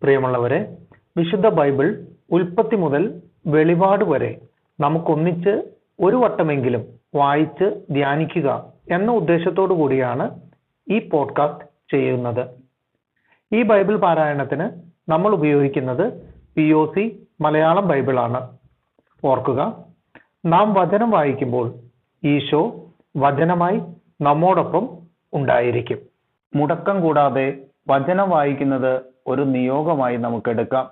പ്രിയമുള്ളവരെ, വിശുദ്ധ ബൈബിൾ ഉൽപ്പത്തി മുതൽ വെളിപാട് വരെ നമുക്കൊന്നിച്ച് ഒരു വട്ടമെങ്കിലും വായിച്ച് ധ്യാനിക്കുക എന്ന ഉദ്ദേശത്തോടു കൂടിയാണ് ഈ പോഡ്കാസ്റ്റ് ചെയ്യുന്നത്. ഈ ബൈബിൾ പാരായണത്തിന് നമ്മൾ ഉപയോഗിക്കുന്നത് POC മലയാളം ബൈബിളാണ്. ഓർക്കുക, നാം വചനം വായിക്കുമ്പോൾ ഈശോ വചനമായി നമ്മോടൊപ്പം ഉണ്ടായിരിക്കും. മുടക്കം കൂടാതെ വചനം വായിക്കുന്നത് ഒരു നിയോഗമായി നമുക്കെടുക്കാം.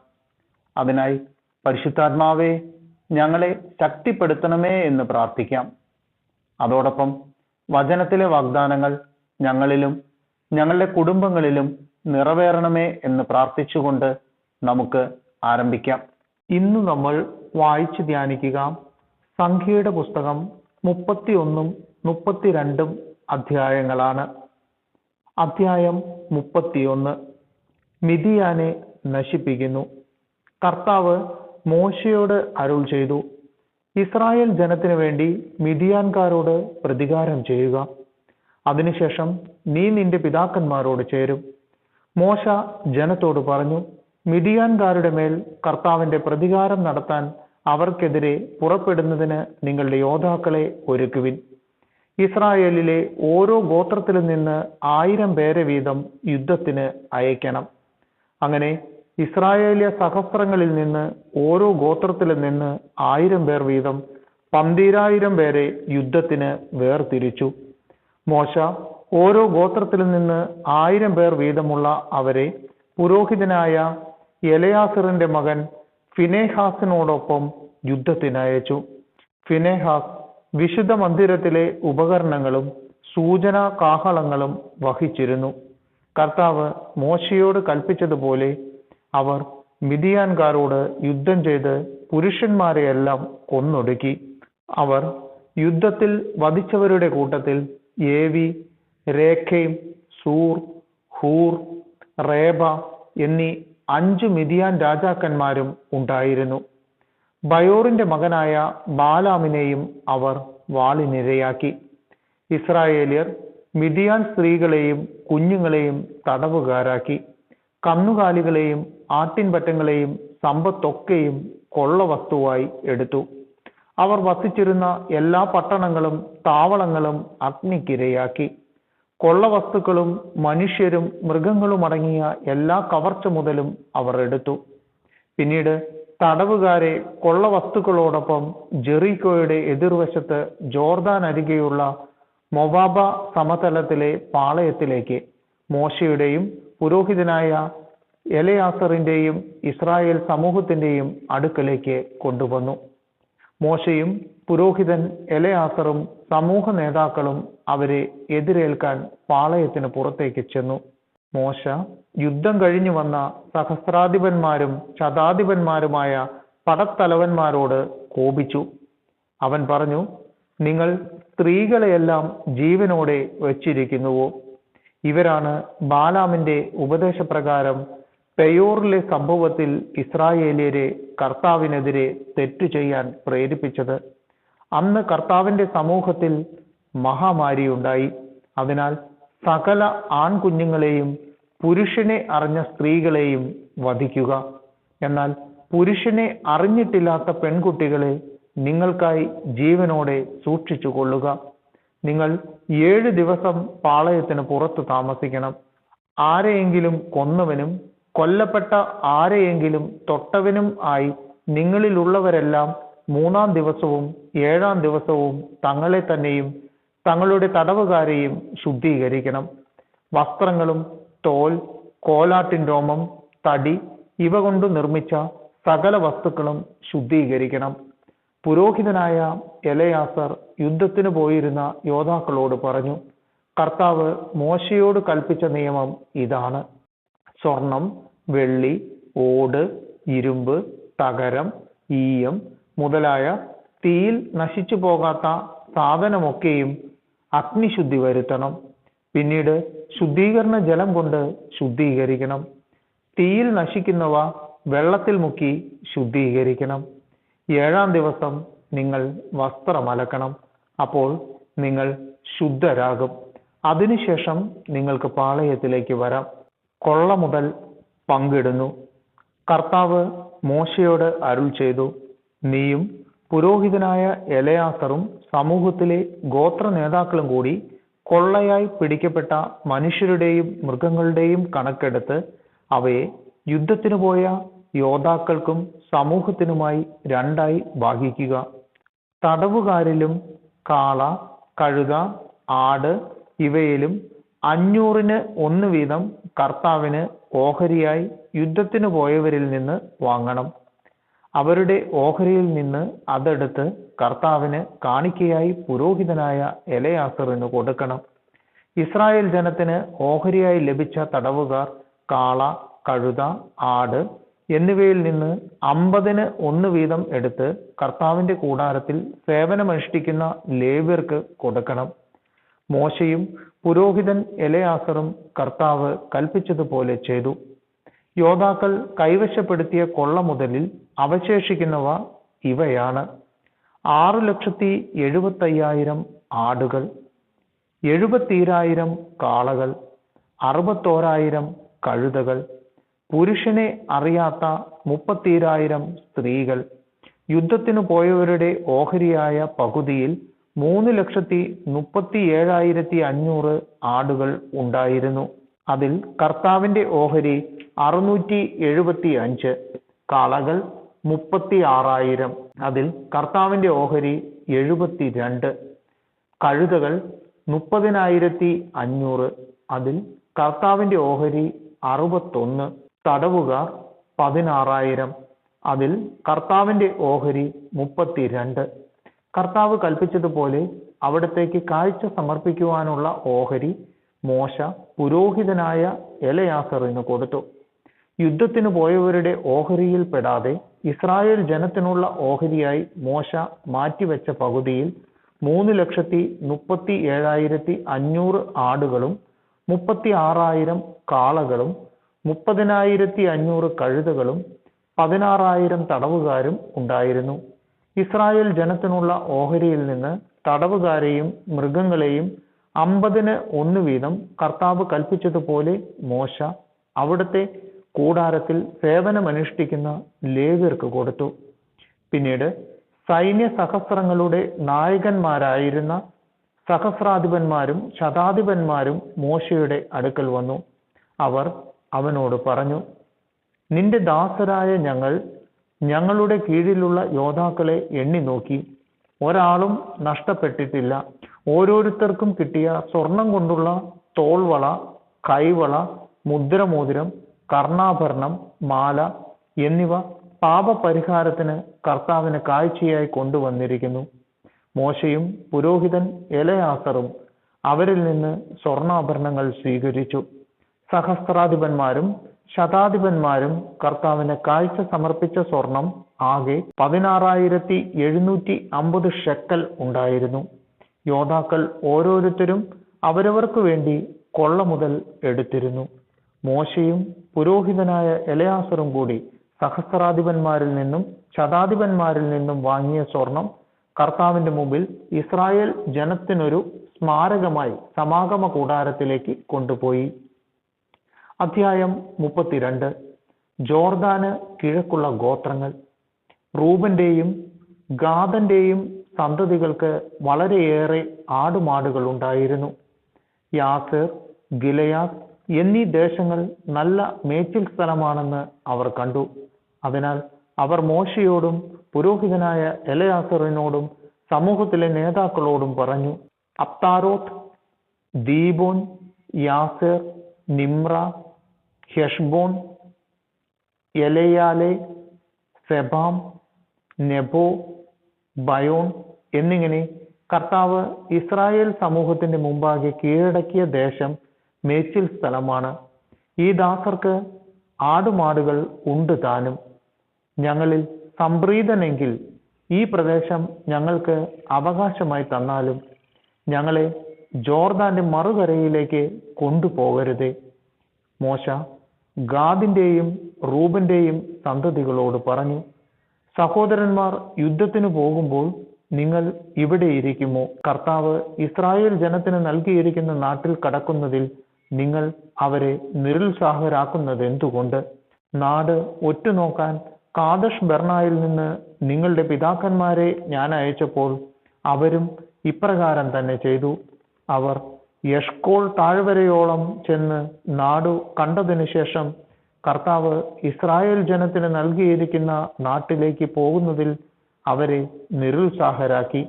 അതിനായി പരിശുദ്ധാത്മാവേ, ഞങ്ങളെ ശക്തിപ്പെടുത്തണമേ എന്ന് പ്രാർത്ഥിക്കാം. അതോടൊപ്പം വചനത്തിലെ വാഗ്ദാനങ്ങൾ ഞങ്ങളിലും ഞങ്ങളുടെ കുടുംബങ്ങളിലും നിറവേറണമേ എന്ന് പ്രാർത്ഥിച്ചുകൊണ്ട് നമുക്ക് ആരംഭിക്കാം. ഇന്ന് നമ്മൾ വായിച്ച് ധ്യാനിക്കുക സംഖ്യയുടെ പുസ്തകം 31 32 അധ്യായങ്ങളാണ്. അധ്യായം 31 മിദിയാനെ നശിപ്പിക്കുന്നു. കർത്താവ് മോശയോട് അരുൾ ചെയ്തു, ഇസ്രായേൽ ജനത്തിനു വേണ്ടി മിദിയാൻകാരോട് പ്രതികാരം ചെയ്യുക. അതിനുശേഷം നീ നിന്റെ പിതാക്കന്മാരോട് ചേരും. മോശ ജനത്തോട് പറഞ്ഞു, മിദിയാൻകാരുടെ മേൽ കർത്താവിന്റെ പ്രതികാരം നടത്താൻ അവർക്കെതിരെ പുറപ്പെടുന്നതിന് നിങ്ങളുടെ യോദ്ധാക്കളെ ഒരുക്കുവിൻ. ഇസ്രായേലിലെ ഓരോ ഗോത്രത്തിലും നിന്ന് 1000 പേരെ വീതം യുദ്ധത്തിന് അയക്കണം. അങ്ങനെ ഇസ്രായേലിയ സഹസ്രങ്ങളിൽ നിന്ന് ഓരോ ഗോത്രത്തിലും നിന്ന് 1000 പേർ വീതം 12000 പേരെ യുദ്ധത്തിന് വേർതിരിച്ചു. മോശ ഓരോ ഗോത്രത്തിലും നിന്ന് 1000 പേർ വീതമുള്ള അവരെ പുരോഹിതനായ എലയാസറിന്റെ മകൻ ഫിനെഹാസിനോടൊപ്പം യുദ്ധത്തിനയച്ചു. ഫിനെഹാസ് വിശുദ്ധ മന്ദിരത്തിലെ ഉപകരണങ്ങളും സൂചനാ കാഹളങ്ങളും വഹിച്ചിരുന്നു. കർത്താവ് മോശയോട് കൽപ്പിച്ചതുപോലെ അവർ മിദിയാൻകാരോട് യുദ്ധം ചെയ്ത് പുരുഷന്മാരെയെല്ലാം കൊന്നൊടുക്കി. അവർ യുദ്ധത്തിൽ വധിച്ചവരുടെ കൂട്ടത്തിൽ ഏവി, രേഖയും, സൂർ, ഹൂർ, റേബ എന്നീ 5 മിദിയാൻ രാജാക്കന്മാരും ഉണ്ടായിരുന്നു. ബയോറിന്റെ മകനായ ബാലാമിനെയും അവർ വാളിനിരയാക്കി. ഇസ്രായേലിയർ മിദിയാൻ സ്ത്രീകളെയും കുഞ്ഞുങ്ങളെയും തടവുകാരാക്കി. കന്നുകാലികളെയും ആട്ടിൻപറ്റങ്ങളെയും സമ്പത്തൊക്കെയും കൊള്ളവസ്തുവായി എടുത്തു. അവർ വസിച്ചിരുന്ന എല്ലാ പട്ടണങ്ങളും താവളങ്ങളും അഗ്നിക്കിരയാക്കി. കൊള്ളവസ്തുക്കളും മനുഷ്യരും മൃഗങ്ങളും അടങ്ങിയ എല്ലാ കവർച്ച മുതലും അവർ എടുത്തു. പിന്നീട് തടവുകാരെ കൊള്ളവസ്തുക്കളോടൊപ്പം ജെറീക്കോയുടെ എതിർവശത്ത് ജോർദാൻ അരികെയുള്ള മൊവാബ സമതലത്തിലെ പാളയത്തിലേക്ക് മോശയുടെയും പുരോഹിതനായ എലയാസറിന്റെയും ഇസ്രായേൽ സമൂഹത്തിന്റെയും അടുക്കലേക്ക് കൊണ്ടുവന്നു. മോശയും പുരോഹിതൻ എലയാസറും സമൂഹ നേതാക്കളും അവരെ എതിരേൽക്കാൻ പാളയത്തിന് പുറത്തേക്ക് ചെന്നു. മോശ യുദ്ധം കഴിഞ്ഞു വന്ന സഹസ്രാധിപന്മാരും ശതാധിപന്മാരുമായ പടത്തലവന്മാരോട് കോപിച്ചു. അവൻ പറഞ്ഞു, നിങ്ങൾ സ്ത്രീകളെയെല്ലാം ജീവനോടെ വച്ചിരിക്കുന്നുവോ? ഇവരാണ് ബാലാമിന്റെ ഉപദേശപ്രകാരം പെയോറിലെ സംഭവത്തിൽ ഇസ്രായേലിയരെ കർത്താവിനെതിരെ തെറ്റു ചെയ്യാൻ പ്രേരിപ്പിച്ചത്. അന്ന് കർത്താവിന്റെ സമൂഹത്തിൽ മഹാമാരിയുണ്ടായി. അതിനാൽ സകല ആൺകുഞ്ഞുങ്ങളെയും പുരുഷനെ അറിഞ്ഞ സ്ത്രീകളെയും വധിക്കുക. എന്നാൽ പുരുഷനെ അറിഞ്ഞിട്ടില്ലാത്ത പെൺകുട്ടികളെ നിങ്ങൾക്കായി ജീവനോടെ സൂക്ഷിച്ചു കൊള്ളുക. നിങ്ങൾ 7 ദിവസം പാളയത്തിന് പുറത്ത് താമസിക്കണം. ആരെയെങ്കിലും കൊന്നവനും കൊല്ലപ്പെട്ട ആരെയെങ്കിലും തൊട്ടവനും ആയി നിങ്ങളിലുള്ളവരെല്ലാം 3-ാം ദിവസവും 7-ാം ദിവസവും തങ്ങളെ തന്നെയും തങ്ങളുടെ തടവുകാരെയും ശുദ്ധീകരിക്കണം. വസ്ത്രങ്ങളും തോൽ, കോലാട്ടിൻ രോമം, തടി ഇവ കൊണ്ട് നിർമ്മിച്ച സകല വസ്തുക്കളും ശുദ്ധീകരിക്കണം. പുരോഹിതനായ എലയാസർ യുദ്ധത്തിന് പോയിരുന്ന യോദ്ധാക്കളോട് പറഞ്ഞു, കർത്താവ് മോശയോട് കൽപ്പിച്ച നിയമം ഇതാണ്. സ്വർണം, വെള്ളി, ഓട്, ഇരുമ്പ്, തകരം, ഈയം മുതലായ തീയിൽ നശിച്ചു പോകാത്ത സാധനമൊക്കെയും അഗ്നിശുദ്ധി വരുത്തണം. പിന്നീട് ശുദ്ധീകരണ ജലം കൊണ്ട് ശുദ്ധീകരിക്കണം. തീയിൽ നശിക്കുന്നവ വെള്ളത്തിൽ മുക്കി ശുദ്ധീകരിക്കണം. 7-ാം ദിവസം നിങ്ങൾ വസ്ത്രം അലക്കണം. അപ്പോൾ നിങ്ങൾ ശുദ്ധരാകും. അതിനുശേഷം നിങ്ങൾക്ക് പാളയത്തിലേക്ക് വരാം. കൊള്ള മുതൽ പങ്കിടുന്നു. കർത്താവ് മോശയോട് അരുൾ ചെയ്തു, നീയും പുരോഹിതനായ എലയാസറും സമൂഹത്തിലെ ഗോത്ര നേതാക്കളും കൂടി കൊള്ളയായി പിടിക്കപ്പെട്ട മനുഷ്യരുടെയും മൃഗങ്ങളുടെയും കണക്കെടുത്ത് അവയെ യുദ്ധത്തിനു പോയ യോദ്ധാക്കൾക്കും സമൂഹത്തിനുമായി രണ്ടായി ഭാഗിക്കുക. തടവുകാരിലും കാള, കഴുത, ആട് ഇവയിലും 500-ന് 1 വീതം കർത്താവിന് ഓഹരിയായി യുദ്ധത്തിനു പോയവരിൽ നിന്ന് വാങ്ങണം. അവരുടെ ഓഹരിയിൽ നിന്ന് അതെടുത്ത് കർത്താവിന് കാണിക്കയായി പുരോഹിതനായ എലയാസറിന് കൊടുക്കണം. ഇസ്രായേൽ ജനത്തിന് ഓഹരിയായി ലഭിച്ച തടവുകാർ കാള, കഴുത, ആട് എന്നിവയിൽ നിന്ന് 50-ന് 1 വീതം എടുത്ത് കർത്താവിന്റെ കൂടാരത്തിൽ സേവനമനുഷ്ഠിക്കുന്ന ലേവ്യർക്ക് കൊടുക്കണം. മോശയും പുരോഹിതൻ എലയാസറും കർത്താവ് കൽപ്പിച്ചതുപോലെ ചെയ്തു. യോദ്ധാക്കൾ കൈവശപ്പെടുത്തിയ കൊള്ള മുതലിൽ അവശേഷിക്കുന്നവ ഇവയാണ്: 6,75,000 ആടുകൾ, 70,000 കാളകൾ, 61,000 കഴുതകൾ, പുരുഷനെ അറിയാത്ത 30,000 സ്ത്രീകൾ. യുദ്ധത്തിനു പോയവരുടെ ഓഹരിയായ പകുതിയിൽ 3,37,500 ആടുകൾ ഉണ്ടായിരുന്നു. അതിൽ കർത്താവിന്റെ ഓഹരി 675, കാളകൾ 36,000, അതിൽ കർത്താവിന്റെ ഓഹരി 72, കഴുതകൾ 30,500, അതിൽ കർത്താവിന്റെ ഓഹരി 61, തടവുകാർ 16,000, അതിൽ കർത്താവിന്റെ ഓഹരി 32. കർത്താവ് കൽപ്പിച്ചതുപോലെ അവിടത്തേക്ക് കാഴ്ച സമർപ്പിക്കുവാനുള്ള ഓഹരി മോശ പുരോഹിതനായ എലയാസറിന് കൊടുത്തു. യുദ്ധത്തിനു പോയവരുടെ ഓഹരിയിൽ പെടാതെ ഇസ്രായേൽ ജനത്തിനുള്ള ഓഹരിയായി മോശ മാറ്റിവെച്ച പകുതിയിൽ 3,37,500 ആടുകളും 36,000 കാളകളും 30,500 കഴുതകളും 16,000 തടവുകാരും ഉണ്ടായിരുന്നു. ഇസ്രായേൽ ജനത്തിനുള്ള ഓഹരിയിൽ നിന്ന് തടവുകാരെയും മൃഗങ്ങളെയും 50-ന് 1 വീതം കർത്താവ് കൽപ്പിച്ചതുപോലെ മോശ അവിടുത്തെ കൂടാരത്തിൽ സേവനമനുഷ്ഠിക്കുന്ന ലേവ്യർക്ക് കൊടുത്തു. പിന്നീട് സൈന്യ സഹസ്രങ്ങളുടെ നായകന്മാരായിരുന്ന സഹസ്രാധിപന്മാരും ശതാധിപന്മാരും മോശയുടെ അടുക്കൽ വന്നു. അവർ അവനോട് പറഞ്ഞു, നിന്റെ ദാസരായ ഞങ്ങൾ ഞങ്ങളുടെ കീഴിലുള്ള യോദ്ധാക്കളെ എണ്ണി നോക്കി, ഒരാളും നഷ്ടപ്പെട്ടിട്ടില്ല. ഓരോരുത്തർക്കും കിട്ടിയ സ്വർണം കൊണ്ടുള്ള തോൾവള, കൈവള, മുദ്രമോതിരം, കർണാഭരണം, മാല എന്നിവ പാപപരിഹാരത്തിന് കർത്താവിന് കാഴ്ചയായി കൊണ്ടുവന്നിരിക്കുന്നു. മോശയും പുരോഹിതൻ എലയാസറും അവരിൽ നിന്ന് സ്വർണ്ണാഭരണങ്ങൾ സ്വീകരിച്ചു. സഹസ്രാധിപന്മാരും ശതാധിപന്മാരും കർത്താവിന് കാഴ്ച സമർപ്പിച്ച സ്വർണം ആകെ 16,750 ഷെക്കൽ ഉണ്ടായിരുന്നു. യോദ്ധാക്കൾ ഓരോരുത്തരും അവരവർക്ക് വേണ്ടി കൊള്ള മുതൽ എടുത്തിരുന്നു. മോശയും പുരോഹിതനായ എലയാസറും കൂടി സഹസ്രാധിപന്മാരിൽ നിന്നും ശതാധിപന്മാരിൽ നിന്നും വാങ്ങിയ സ്വർണം കർത്താവിന്റെ മുമ്പിൽ ഇസ്രായേൽ ജനത്തിനൊരു സ്മാരകമായി സമാഗമ കൂടാരത്തിലേക്ക് കൊണ്ടുപോയി. അധ്യായം 32. ജോർദാന് കിഴക്കുള്ള ഗോത്രങ്ങൾ. റൂബന്റെയും ഗാദന്റെയും സന്തതികൾക്ക് വളരെയേറെ ആടുമാടുകൾ ഉണ്ടായിരുന്നു. യാസേർ, ഗിലെയാദ് എന്നീ ദേശങ്ങൾ നല്ല മേച്ചിൽ സ്ഥലമാണെന്ന് അവർ കണ്ടു. അതിനാൽ അവർ മോശയോടും പുരോഹിതനായ എലയാസറിനോടും സമൂഹത്തിലെ നേതാക്കളോടും പറഞ്ഞു, അപ്താരോത്ത്, Dibon, Jazer, Nimrah, Heshbon, എലയാലെ, സെബാം, Nebo, Bayern എന്നിങ്ങനെ കർത്താവ് ഇസ്രായേൽ സമൂഹത്തിന്റെ മുമ്പാകെ കീഴടക്കിയ ദേശം മേച്ചിൽ സ്ഥലമാണ്. ഈ ദാസർക്ക് ആടുമാടുകൾ ഉണ്ട് താനും. ഞങ്ങളിൽ സംപ്രീതനെങ്കിൽ ഈ പ്രദേശം ഞങ്ങൾക്ക് അവകാശമായി തന്നാലും ഞങ്ങളെ ജോർദാന്റെ മറുകരയിലേക്ക് കൊണ്ടുപോകരുതേ. മോശ ഗാദിന്റെയും റൂബന്റെയും സന്തതികളോട് പറഞ്ഞു, സഹോദരന്മാർ യുദ്ധത്തിന് പോകുമ്പോൾ നിങ്ങൾ ഇവിടെ ഇരിക്കുമോ? കർത്താവ് ഇസ്രായേൽ ജനത്തിന് നൽകിയിരിക്കുന്ന നാട്ടിൽ കടക്കുന്നതിൽ നിങ്ങൾ അവരെ നിരുത്സാഹരാക്കുന്നത് എന്തുകൊണ്ട്? നാട് ഒറ്റുനോക്കാൻ കാദഷ് ബർണയിൽ നിന്ന് നിങ്ങളുടെ പിതാക്കന്മാരെ ഞാൻ അയച്ചപ്പോൾ അവരും ഇപ്രകാരം തന്നെ ചെയ്തു. അവർ എഷ്കോൾ താഴ്വരയോളം ചെന്ന് നാടു കണ്ടതിനു ശേഷം കർത്താവ് ഇസ്രായേൽ ജനത്തിന് നൽകിയിരിക്കുന്ന നാട്ടിലേക്ക് പോകുന്നതിൽ അവരെ നിരുത്സാഹരാക്കി.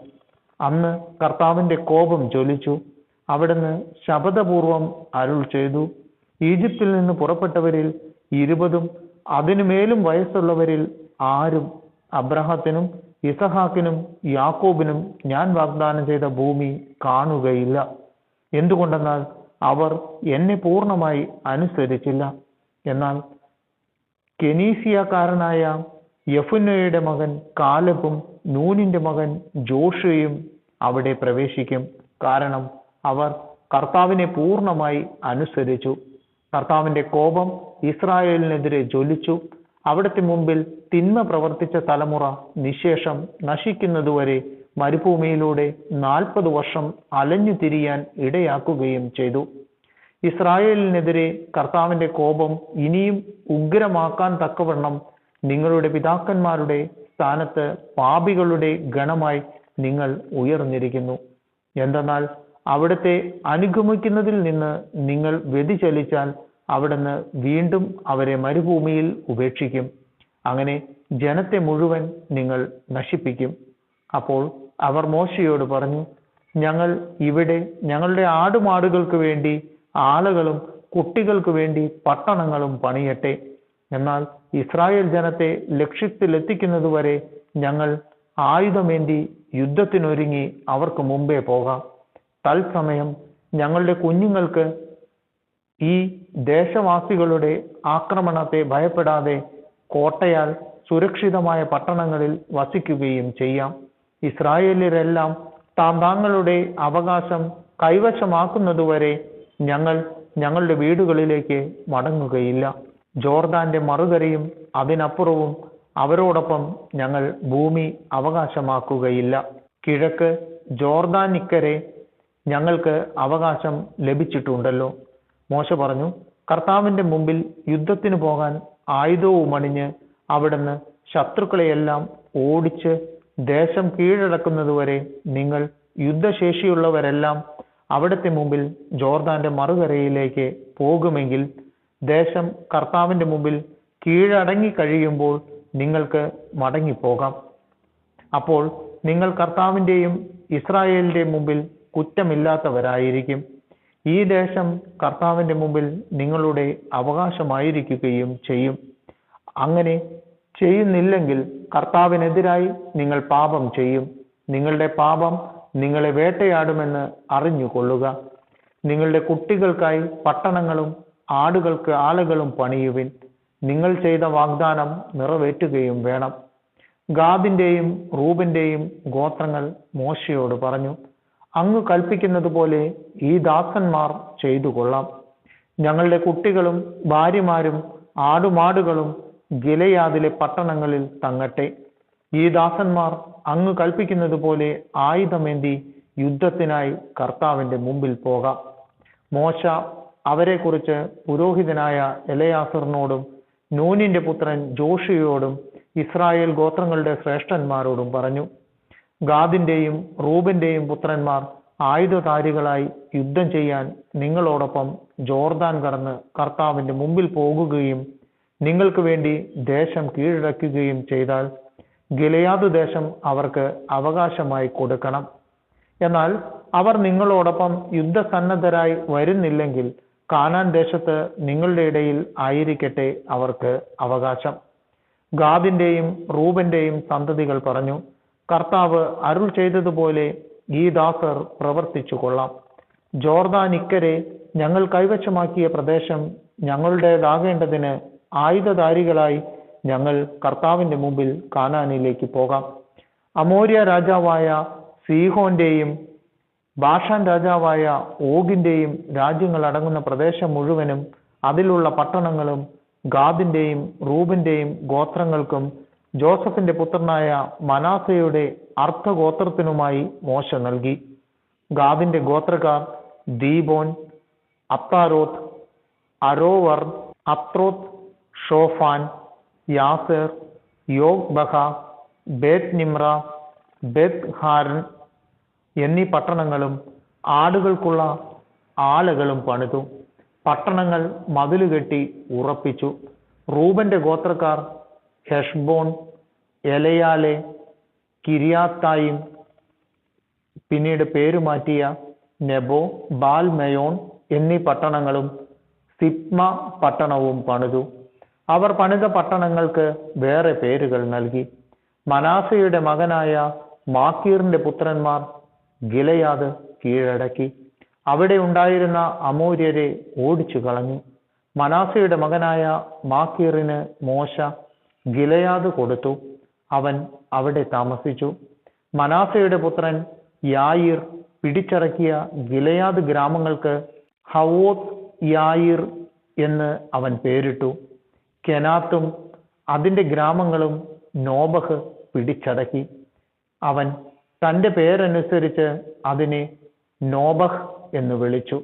അന്ന് കർത്താവിന്റെ കോപം ജ്വലിച്ചു. അവിടുന്ന് ശപഥപൂർവം അരുൾ ചെയ്തു, ഈജിപ്തിൽ നിന്ന് പുറപ്പെട്ടവരിൽ 20 അതിനുമേലും വയസ്സുള്ളവരിൽ ആരും അബ്രഹത്തിനും ഇസഹാക്കിനും യാക്കോബിനും ഞാൻ വാഗ്ദാനം ചെയ്ത ഭൂമി കാണുകയില്ല. എന്തുകൊണ്ടെന്നാൽ അവർ എന്നെ പൂർണ്ണമായി അനുസരിച്ചില്ല. എന്നാൽ കെനീസിയക്കാരനായ യെഫുന്നയുടെ മകൻ കാലബും നൂനിന്റെ മകൻ ജോഷുവയും അവിടെ പ്രവേശിക്കും. കാരണം അവർ കർത്താവിനെ പൂർണ്ണമായി അനുസരിച്ചു. കർത്താവിന്റെ കോപം ഇസ്രായേലിനെതിരെ ജ്വലിച്ചു. അവിടുത്തെ മുമ്പിൽ തിന്മ പ്രവർത്തിച്ച തലമുറ നിശേഷം നശിക്കുന്നതുവരെ മരുഭൂമിയിലൂടെ 40 വർഷം അലഞ്ഞു തിരിയാൻ ഇടയാക്കുകയും ചെയ്തു. ഇസ്രായേലിനെതിരെ കർത്താവിന്റെ കോപം ഇനിയും ഉഗ്രമാക്കാൻ തക്കവണ്ണം നിങ്ങളുടെ പിതാക്കന്മാരുടെ സ്ഥാനത്ത് പാപികളുടെ ഗണമായി നിങ്ങൾ ഉയർന്നിരിക്കുന്നു. എന്തെന്നാൽ അവിടുത്തെ അനുഗമിക്കുന്നതിൽ നിന്ന് നിങ്ങൾ വ്യതിചലിച്ചാൽ അവിടുന്ന് വീണ്ടും അവരെ മരുഭൂമിയിൽ ഉപേക്ഷിക്കും. അങ്ങനെ ജനത്തെ മുഴുവൻ നിങ്ങൾ നശിപ്പിക്കും. അപ്പോൾ അവർ മോശയോട് പറഞ്ഞു, ഞങ്ങൾ ഇവിടെ ഞങ്ങളുടെ ആടുമാടുകൾക്ക് വേണ്ടി ആലകളും കുട്ടികൾക്ക് വേണ്ടി പട്ടണങ്ങളും പണിയട്ടെ. എന്നാൽ ഇസ്രായേൽ ജനത്തെ ലക്ഷ്യത്തിലെത്തിക്കുന്നതുവരെ ഞങ്ങൾ ആയുധമേന്തി യുദ്ധത്തിനൊരുങ്ങി അവർക്ക് മുമ്പേ പോകാം. തത്സമയം ഞങ്ങളുടെ കുഞ്ഞുങ്ങൾക്ക് ഈ ദേശവാസികളുടെ ആക്രമണത്തെ ഭയപ്പെടാതെ കോട്ടയാൽ സുരക്ഷിതമായ പട്ടണങ്ങളിൽ വസിക്കുകയും ചെയ്യാം. ഇസ്രായേല്യരെല്ലാം താങ്കളുടെ അവകാശം കൈവശമാക്കുന്നതുവരെ ഞങ്ങൾ ഞങ്ങളുടെ വീടുകളിലേക്ക് മടങ്ങുകയില്ല. ജോർദാന്റെ മറുകരയും അതിനപ്പുറവും അവരോടൊപ്പം ഞങ്ങൾ ഭൂമി അവകാശമാക്കുകയില്ല. കിഴക്ക് ജോർദാനിക്കരെ ഞങ്ങൾക്ക് അവകാശം ലഭിച്ചിട്ടുണ്ടല്ലോ. മോശ പറഞ്ഞു, കർത്താവിന്റെ മുമ്പിൽ യുദ്ധത്തിന് പോകാൻ ആയുധവുമണിഞ്ഞ് അവിടുന്ന് ശത്രുക്കളെയെല്ലാം ഓടിച്ച് ദേശം കീഴടക്കുന്നതുവരെ നിങ്ങൾ യുദ്ധശേഷിയുള്ളവരെല്ലാം അവിടുത്തെ മുമ്പിൽ ജോർദാന്റെ മറുകരയിലേക്ക് പോകുമെങ്കിൽ ദേശം കർത്താവിന്റെ മുമ്പിൽ കീഴടങ്ങി കഴിയുമ്പോൾ നിങ്ങൾക്ക് മടങ്ങിപ്പോകാം. അപ്പോൾ നിങ്ങൾ കർത്താവിന്റെയും ഇസ്രായേലിന്റെയും മുമ്പിൽ കുറ്റമില്ലാത്തവരായിരിക്കും. ഈ ദേശം കർത്താവിന്റെ മുമ്പിൽ നിങ്ങളുടെ അവകാശമായിരിക്കുകയും ചെയ്യും. അങ്ങനെ ചെയ്യുന്നില്ലെങ്കിൽ കർത്താവിനെതിരായി നിങ്ങൾ പാപം ചെയ്യും. നിങ്ങളുടെ പാപം നിങ്ങളെ വേട്ടയാടുമെന്ന് അറിഞ്ഞുകൊള്ളുക. നിങ്ങളുടെ കുട്ടികൾക്കായി പട്ടണങ്ങളും ആടുകൾക്ക് ആലകളും പണിയുവിൻ. നിങ്ങൾ ചെയ്ത വാഗ്ദാനം നിറവേറ്റുകയും വേണം. ഗാദിന്റെയും റൂബന്റെയും ഗോത്രങ്ങൾ മോശയോട് പറഞ്ഞു, അങ്ങ് കൽപ്പിക്കുന്നത് പോലെ ഈ ദാസന്മാർ ചെയ്തു കൊള്ളാം. ഞങ്ങളുടെ കുട്ടികളും ഭാര്യമാരും ആടുമാടുകളും ഗിലെയാദിലെ പട്ടണങ്ങളിൽ തങ്ങട്ടെ. ഈ ദാസന്മാർ അങ്ങ് കൽപ്പിക്കുന്നത് പോലെ ആയുധമേന്തി യുദ്ധത്തിനായി കർത്താവിന്റെ മുമ്പിൽ പോകാം. മോശ അവരെക്കുറിച്ച് പുരോഹിതനായ എലയാസറിനോടും നൂനിന്റെ പുത്രൻ ജോഷുവയോടും ഇസ്രായേൽ ഗോത്രങ്ങളുടെ ശ്രേഷ്ഠന്മാരോടും പറഞ്ഞു. ഗാദിന്റെയും റൂബന്റെയും പുത്രന്മാർ ആയുധധാരികളായി യുദ്ധം ചെയ്യാൻ നിങ്ങളോടൊപ്പം ജോർദാൻ കടന്ന് കർത്താവിന്റെ മുമ്പിൽ പോകുകയും നിങ്ങൾക്ക് വേണ്ടി ദേശം കീഴടക്കുകയും ചെയ്താൽ ഗിലെയാദ് ദേശം അവർക്ക് അവകാശമായി കൊടുക്കണം. എന്നാൽ അവർ നിങ്ങളോടൊപ്പം യുദ്ധസന്നദ്ധരായി വരുന്നില്ലെങ്കിൽ കാനാൻ ദേശത്ത് നിങ്ങളുടെ ഇടയിൽ ആയിരിക്കട്ടെ അവർക്ക് അവകാശം. ഗാദിന്റെയും റൂബന്റെയും സന്തതികൾ പറഞ്ഞു, കർത്താവ് അരുൾ ചെയ്തതുപോലെ ഈ ദാസർ പ്രവർത്തിച്ചു കൊള്ളാം. ജോർദാനിക്കരെ ഞങ്ങൾ കൈവശമാക്കിയ പ്രദേശം ഞങ്ങളുടേതാകേണ്ടതിന് ആയുധധാരികളായി ഞങ്ങൾ കർത്താവിന്റെ മുമ്പിൽ കാനാനിലേക്ക് പോകാം. അമോര്യ രാജാവായ സീഹോന്റെയും ബാഷാൻ രാജാവായ ഓഗിന്റെയും രാജ്യങ്ങൾ അടങ്ങുന്ന പ്രദേശം മുഴുവനും അതിലുള്ള പട്ടണങ്ങളും ഗാദിന്റെയും റൂബന്റെയും ഗോത്രങ്ങൾക്കും ജോസഫിന്റെ പുത്രനായ മനാസയുടെ അർദ്ധഗോത്രത്തിനുമായി മോശ നൽകി. ഗാദിന്റെ ഗോത്രക്കാർ ദീബോൻ, അത്താരോത്ത്, അരോവർ, അത്രോത്ത്, ഷോഫാൻ, യാസർ, യോഗ്ബഹ, ബേത് നിമ്ര, ബേത് ഹാരൻ എന്നീ പട്ടണങ്ങളും ആടുകൾക്കുള്ള ആലകളും പണിതു. പട്ടണങ്ങൾ മതിലുകെട്ടി ഉറപ്പിച്ചു. റൂബന്റെ ഗോത്രക്കാർ ഹെഷ്ബോൺ, എലയാലെ, കിരിയാത്തായും പിന്നീട് പേരുമാറ്റിയ നെബോ, ബാൽമെയോൺ എന്നീ പട്ടണങ്ങളും സിപ്മ പട്ടണവും പണിതു. അവർ പണിത പട്ടണങ്ങൾക്ക് വേറെ പേരുകൾ നൽകി. മനാസയുടെ മകനായ മാക്കീറിന്റെ പുത്രന്മാർ ഗിലെയാദ് കീഴടക്കി. അവിടെ ഉണ്ടായിരുന്ന അമോര്യരെ ഓടിച്ചു കളഞ്ഞു. മനാസയുടെ മകനായ മാക്കീറിന് മോശ ഗിലെയാദ് കൊടുത്തു. അവൻ അവിടെ താമസിച്ചു. മനാസയുടെ പുത്രൻ യായിർ പിടിച്ചടക്കിയ ഗിലെയാദ് ഗ്രാമങ്ങൾക്ക് ഹവോത്ത് യായിർ എന്ന് അവൻ പേരിട്ടു. കെനാത്തും അതിൻ്റെ ഗ്രാമങ്ങളും നോബഹ് പിടിച്ചടക്കി. അവൻ തൻ്റെ പേരനുസരിച്ച് അതിനെ നോബഹ് എന്ന് വിളിച്ചു.